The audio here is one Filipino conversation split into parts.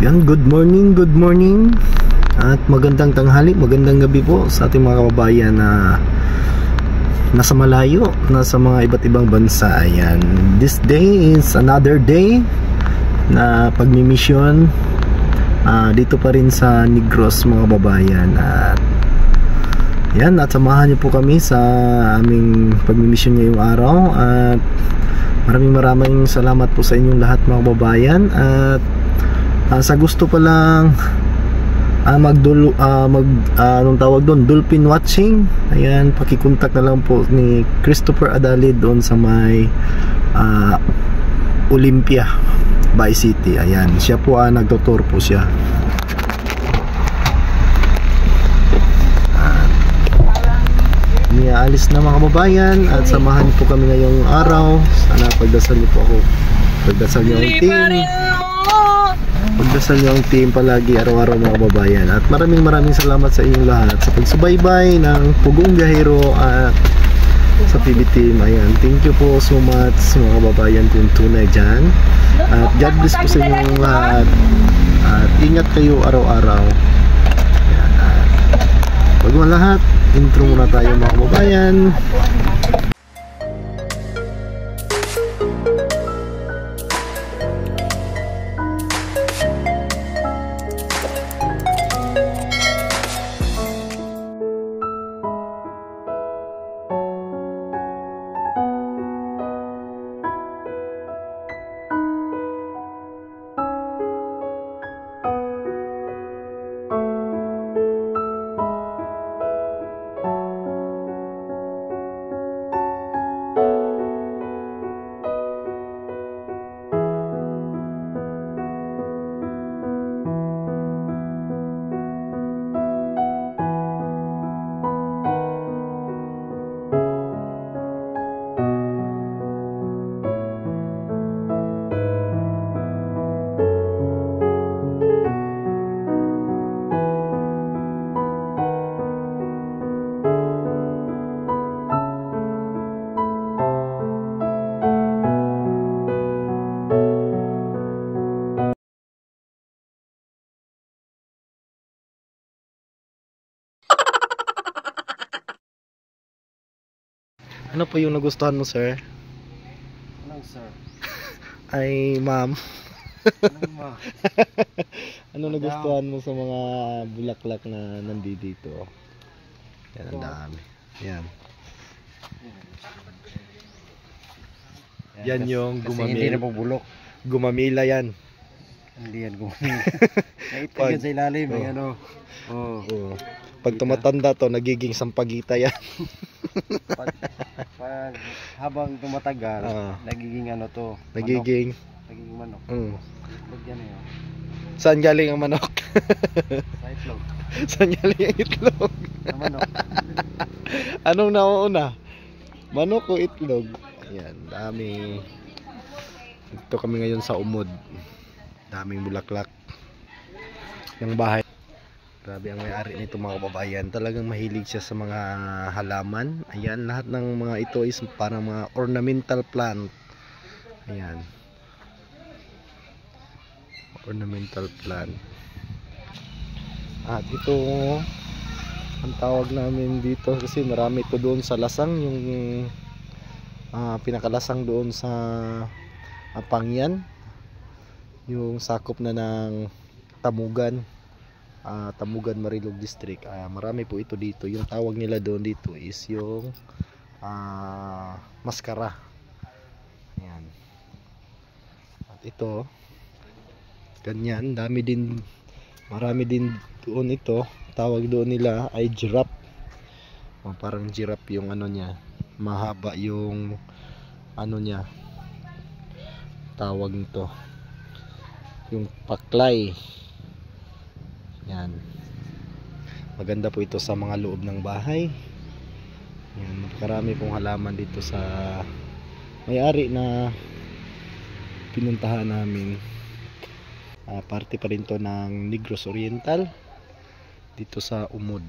Yan, good morning at magandang tanghali, magandang gabi po sa ating mga kababayan na nasa malayo, nasa mga iba't ibang bansa. Ayan, this day is another day na pagmimisyon dito pa rin sa Negros mga kababayan. At yan, at samahan niyo po kami sa aming pagmimisyon ngayong araw. At maraming salamat po sa inyong lahat mga kababayan. At sa gusto pa lang anong tawag doon, dolphin watching, ayan, pakikontak na lang po ni Christopher Adalid doon sa may Olympia by City. Ayan, siya po nagtutur po siya. Niaalis na mga kababayan at samahan po kami ngayong araw. Sana pagdasal niyo po ako, pagdasal niyo ang team, pagdasal niyo ang team palagi araw-araw mga kababayan. At maraming salamat sa inyong lahat sa pagsubaybay ng Pugong Biyahero at sa PB Team. Ayan, thank you po so much mga kababayan kung tunay dyan. At God bless po sa inyong lahat. At ingat kayo araw-araw. Ayan, at bago ang lahat, intro muna tayo mga kababayan. Ano po yung nagustuhan mo, sir? Anong sir? Ay, ma'am. Anong ma? Ano nagustuhan mo sa mga bulaklak na nandito? Yan, ang dami. Yan. Yan yung Kasi hindi na bubulok. Gumamila yan. Hindi yan gumamila. Naitagyan sa ilalim. May ano. Oo. Pag tumatanda to, nagiging sampagita yan. Pag habang tumatagal, nagiging ano to, nagiging manok. Itlog yan eh. Saan galing ang manok? Sa itlog. Saan galing ang itlog? Sa manok. Anong nauuna? Manok o itlog? Ayan, dami. Ito kami ngayon sa Umod. Daming bulaklak. Yung bahay. Grabe ang may-ari nito mga kababayan. Talagang mahilig siya sa mga halaman. Ayan, lahat ng mga ito is parang mga ornamental plant. Ayan. Ornamental plant. At ito, ang tawag namin dito kasi marami ito doon sa Lasang. Yung pinakalasang doon sa Apangyan. Yung sakop na ng Tamugan. Tamugan, Marilog District. Marami po ito dito. Yung tawag nila doon dito is yung maskara. Ayan. At ito ganyan, marami din doon ito. Tawag doon nila ay giraffe. Parang giraffe yung ano niya. Mahaba yung ano niya. Tawag nito yung paklay. Yan. Maganda po ito sa mga loob ng bahay. Yan, marami pong halaman dito sa may-ari na pinuntahan namin. Parte pa rin to ng Negros Oriental dito sa Umod.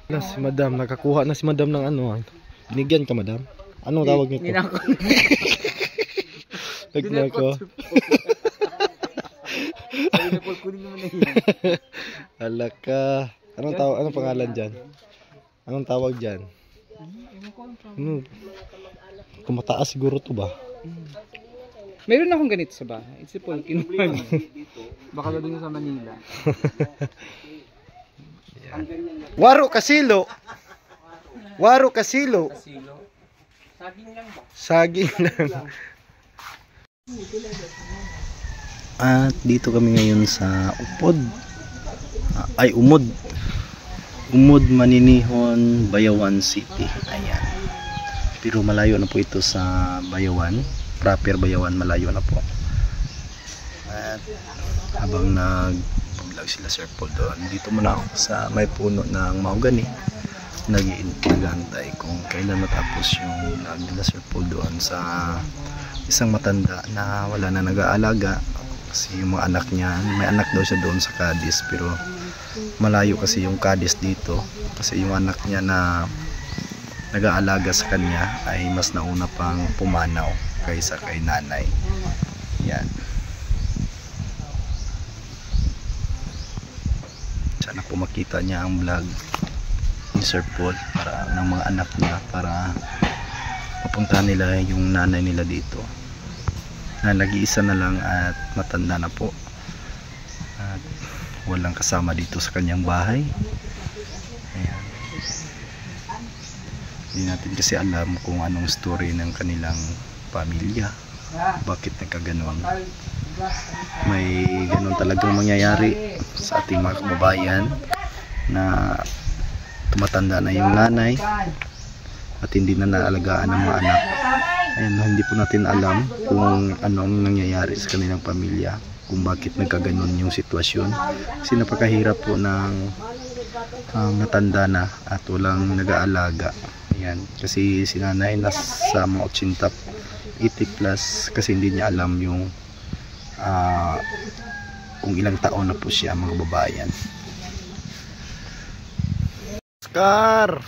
Si madam, nakakuha na si madam ng ano. Binigyan ka madam? Anong tawag nito? Ninako. Nagnako. Kunin mo na yan. Alaka. Anong pangalan dyan? Anong tawag dyan? Kung mataas siguro to ba? Meron akong ganito sa bahay. It's a Paul, kinuha. Baka gawin sa Manila. Waro kasilo. Waro kasilo. Saging lang ba? Saging lang. At dito kami ngayon sa Umod, Maninihon, Bayawan City. Ayan. Pero malayo na po ito sa Bayawan. Proper Bayawan, malayo na po. At habang nag-vlog sila Sir Paul doon, dito muna ako sa may puno ng mahogany. Nag-aantay kung kailan matapos yung vlog nila Sir Paul doon sa isang matanda na wala na nag-aalaga. Kasi yung mga anak niya, may anak daw siya doon sa Cadiz, pero malayo kasi yung Cadiz dito. Kasi yung anak niya na nag-aalaga sa kanya ay mas nauna pang pumanaw kaysa kay nanay. Yan. Sana po makita niya ang vlog ni Sir Paul para ng mga anak niya, para mapunta nila yung nanay nila dito na nag-iisa na lang at matanda na po at walang kasama dito sa kanyang bahay. Ayan. Hindi natin kasi alam kung anong story ng kanilang pamilya, bakit nagkaganon. May ganon talagang mangyayari sa ating mga kababayan na tumatanda na yung nanay at hindi na naalagaan ng mga anak. Ayan, hindi po natin alam kung anong nangyayari sa kanilang pamilya, kung bakit nagkaganon yung sitwasyon. Kasi napakahirap po ng matanda na at walang nag-aalaga. Ayan, kasi si nanay nasa mga 80 plus kasi hindi niya alam yung kung ilang taon na po siya, mga babayan. Oscar!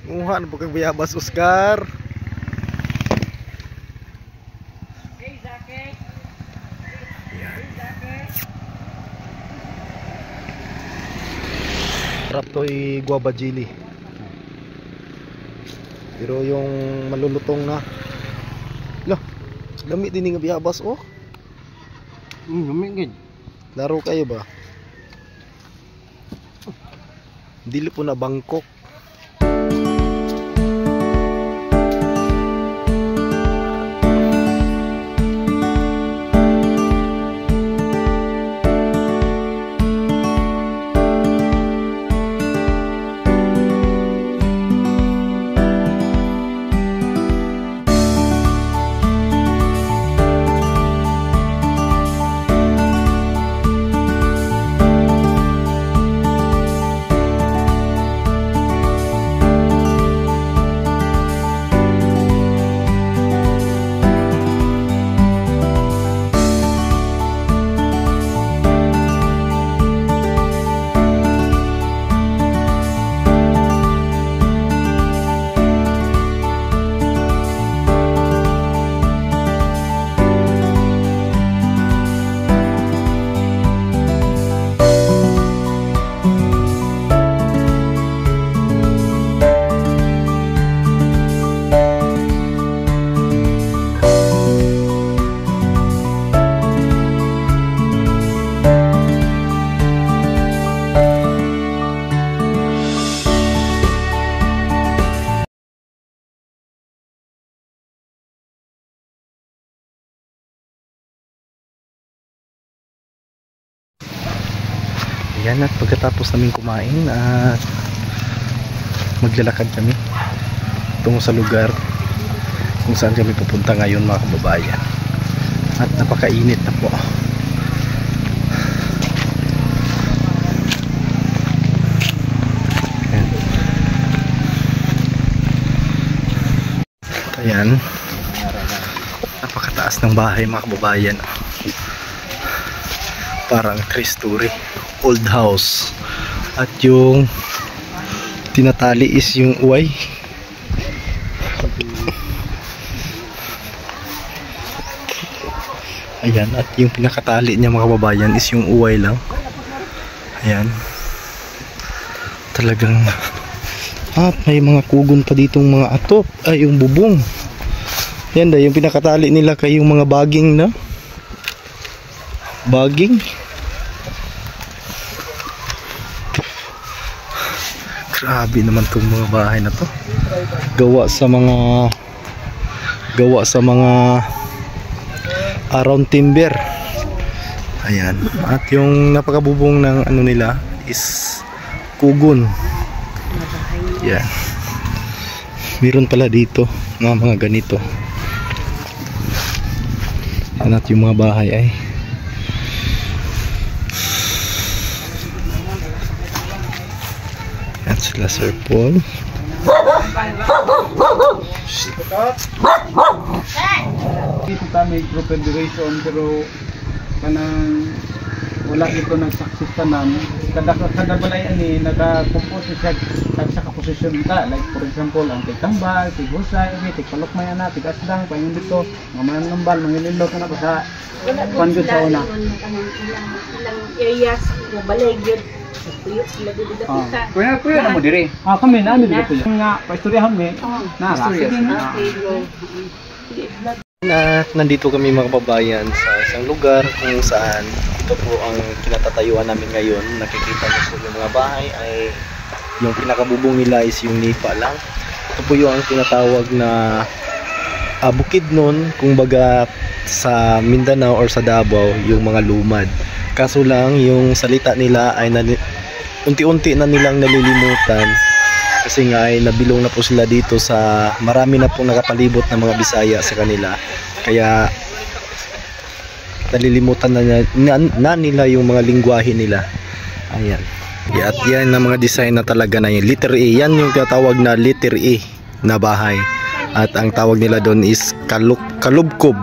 Muha na po kang bayabas, Oscar! Sarap to guava jelly. Pero yung malulutong na. Lah, lami din nga biyabas oh. Lami gid. Laro kayo ba? Dili po na Bangkok. Yan, at pagkatapos namin kumain at maglalakad kami tungo sa lugar kung saan kami pupunta ngayon, mga kababayan. At napakainit na po. Ayan, napakataas ng bahay, mga kababayan. Parang 3-story old house. At yung tinatali is yung uway. Ayan, at yung pinakatali niya mga kababayan is yung uway lang. Ayan. Talagang at may mga kugon pa ditong mga atop. Ay, yung bubong. Yan da, yung pinakatali nila kay yung mga baging na. Baging. Grabe naman tong mga bahay na to. Gawa sa mga around timber. Ayan. At yung napakabubong ng ano nila is kugon. Yan. Meron pala dito mga ganito. Yan, at yung mga bahay ay yan sila Sir Paul. Dito kami group federation pero kanang wala ito nag-success tanan. Kada balay ani naka-compose siya sa posisyon ta. Like for example, ang tigtambal, tighusay, tigpalukmay ana, tigasdang, payon dito, mga manambal, mangilindot na ko sa pandud sa una. Ilang areas na balay gyud. Puyo sila dito dapita. Kuya na mo dire. Kami na dito puyo. Nga paistoryahan mi. Na At nandito kami mga kababayan sa isang lugar kung saan ito po ang kinatatayuan namin ngayon. Nakikita niyo po yung mga bahay ay yung pinakabubong nila is yung nipa lang. Ito po yung tinatawag na bukid nun, kung baga sa Mindanao or sa Davao, yung mga lumad. Kaso lang yung salita nila ay unti-unti na nilang nalilimutan kasi nga ay nabilong na po sila dito sa marami na pong nakapalibot na mga Bisaya sa kanila, kaya nalilimutan na nila yung mga lingwahe nila. Ayan. At yan na mga design na talaga na yung letter E, yan yung tinatawag na letter E na bahay, at ang tawag nila doon is kalubkob.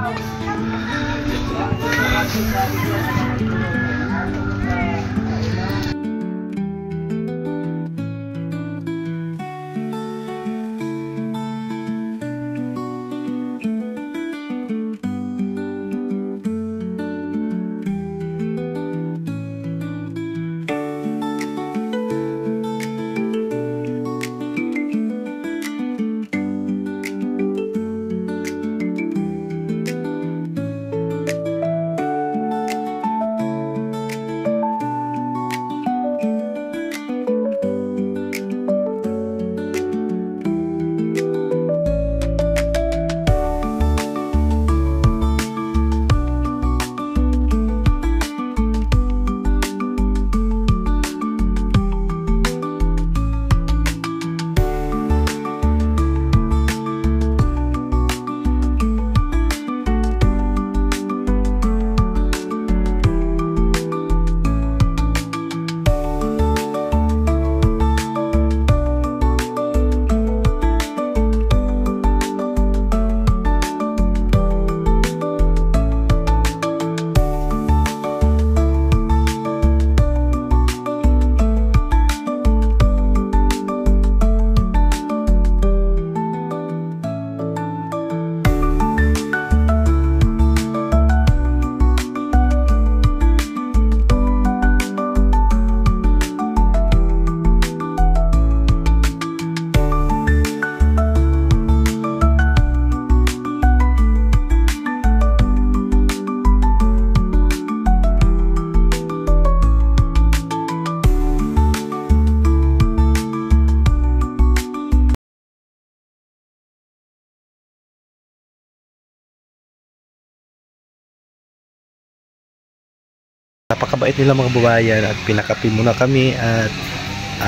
Napakabait nila mga kababayan, at pinakapi muna kami at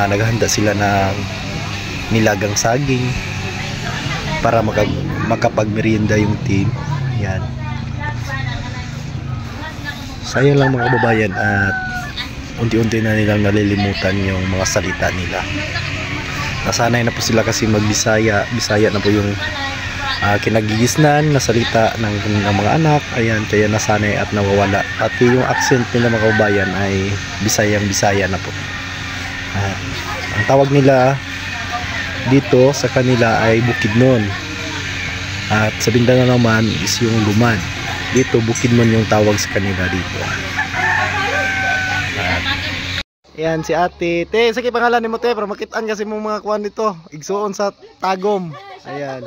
naghahanda sila ng nilagang saging para makapagmerienda yung team. Ayan. Sayang lang mga kababayan, at unti-unti na nilang nalilimutan yung mga salita nila. Nasanay na po sila kasi magbisaya. Bisaya na po yung kinagigisnan na salita ng mga anak. Ayan, kaya nasanay at nawawala. Pati yung accent nila mga kababayan ay Bisayang-Bisaya na po. Ang tawag nila dito sa kanila ay Bukidnon, at sa Mindanao naman is yung lumad. Dito Bukidnon yung tawag sa kanila dito. Ayan si ate. Te, sige pangalan ni mo te, para makitaan kasi mo mga kuwan dito. Igsuon sa Tagum. Ayan.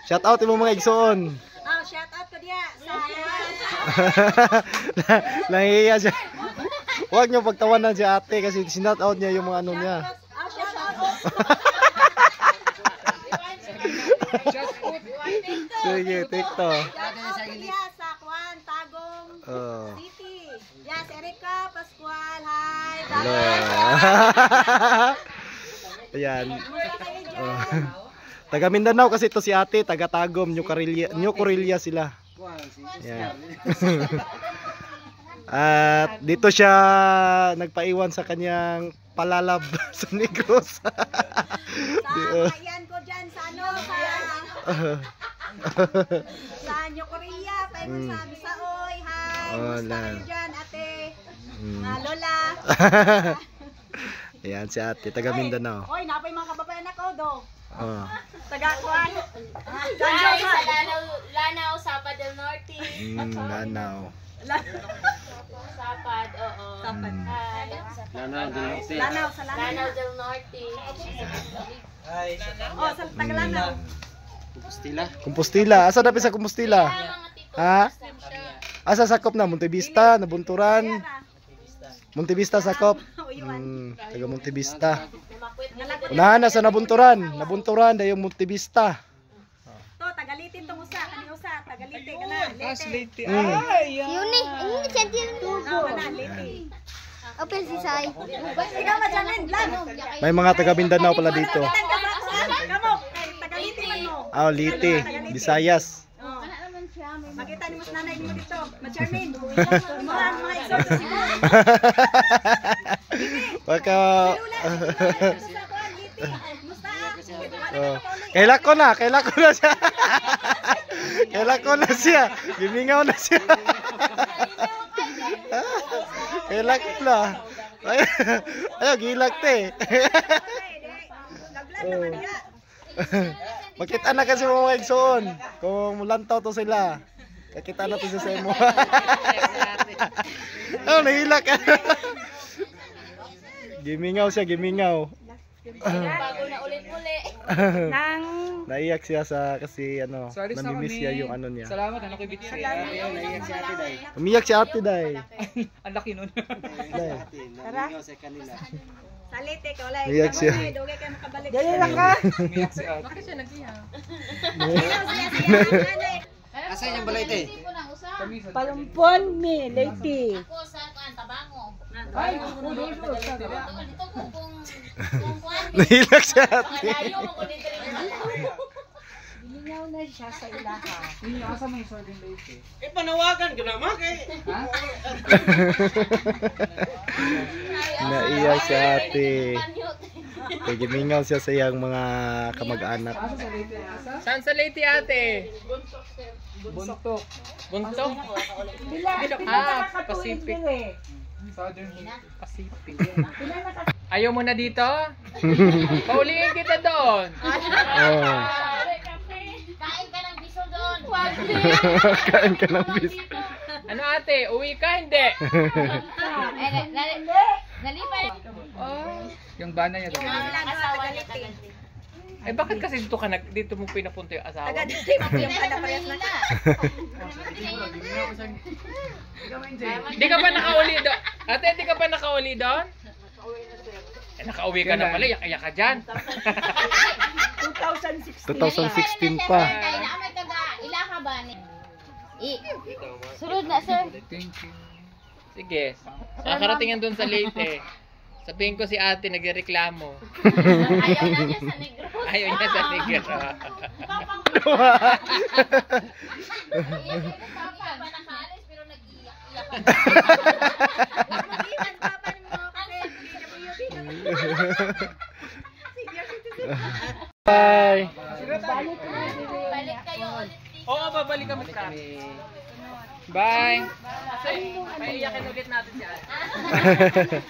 Shout out mo mga igsuon. Oh, shout out ko diya sa Nahihiya siya. Huwag niyo pagtawanan si ate kasi sinat out niya yung mga ano niya. Oh, shout out. Sige, TikTok. Sa Kwan, Tagum Oh. City. Yes, Erika Pascual. Hi. Hello. Ayan. Oh. Taga Mindanao kasi ito si ate, taga Tagum, New Corilla sila. Ayan. At dito siya nagpaiwan sa kanyang palalab sa Negros. Sa kayan ko dyan sa ano, sa New Korea, tayo mo sa Bisaoy. Hi. Oh, Musta kayo dyan, ate? Mga lola. Ayan si ate, taga Mindanao. Oy, napay mga kababayan ako, do. Oh. Taga Kwan. Ay, sa Lanao, Sapad del Norte. Lanao. Sapad, oo. Sapad. Hi. Lanao, sa Lanao. Lanao del Norte. Oh, sa Tagalanao. Compostela. Asa dapat sa Compostela? Mga tito. Ha? Asa sakop na? Montevista, Nabunturan. Montevista sakop. Taga Montevista. Unahan na sa Nabunturan. Nabunturan dayong Montevista. To, tagalitin tong usa, kani usa, tagalitin kana. Lete. Yuni, ini jadi Oh, kana lete. apa sih say? Ikaw madyanin lang. May mga taga Mindanao pala dito. Kamo, kay tagalitin man mo. Ah, Liti, Visayas. Oh. Makita ni mas nanay mo dito, ma-Charmaine. Mga exotic siguro. Baka Musta? oh. Kaila ko na siya. Kaila ko na siya. Gimingaw na siya. Kaila ko na. Ayo gilak te. Makita na kasi mo mga igsoon. Kung mulantaw to sila. Kakita na to sa imo. Oh, nahilak. Gimingaw siya, gimingaw. Bago na ulit-uli. Nang Naiyak siya sa kasi ano, Sorry sa namimiss kami. niya yung ano niya. Salamat, ano kay Bitsi. Naiyak si ate Day. Umiyak si ate day. Ang laki nun. Day. salite ka wala. Iyak siya. Dugay kay makabalik. Umiyak si ate. Asa yung balete? Kami sa Palumpon mi, lady. Ako sa Tabango. ay, kudo. Dito ko kung kuan. Naiyak si ate. Malayo mo ko dito rin. Lingaw na siya sa ilaha. Hindi asa may sardine late. Naiyak si ate. Kaya gimingaw siya sa iyang mga kamag-anak. Asa sa late? Asa? Saan sa Leyte ate? Buntok. Buntok? Ah, Pacific. Southern Pacific. Ayaw mo na dito? Pauliin kita doon. Oh. Kain ka ng biso doon. Kain ka ng bis. Ano ate? Uwi ka? Hindi. Nalipay. Oh. Yung bana niya doon. Asawa niya taga Eh bakit kasi dito mo pinapunta yung asawa? Yung anak parehas na. Di ka pa nakauli doon? Ate, di ka pa nakauli doon? Eh, nakauwi ka na pala, yak-yak ka dyan. 2016 pa. Kaya na may taga ilaha ba ni? Sulod na sir. Thank you. Sige, nakarating yan doon sa Leyte. Sabihin ko si ate nagreklamo. Ayaw na niya sa negro. Ayaw niya sa negro. Iyak yung papa pa nakaalis pero nag-iyak-iyak. Magitan papa ni mo kasi Bye. Balik kayo ulit. Oo, babalik kami sa Bye. Kasi, maiiyakin ulit natin si ate.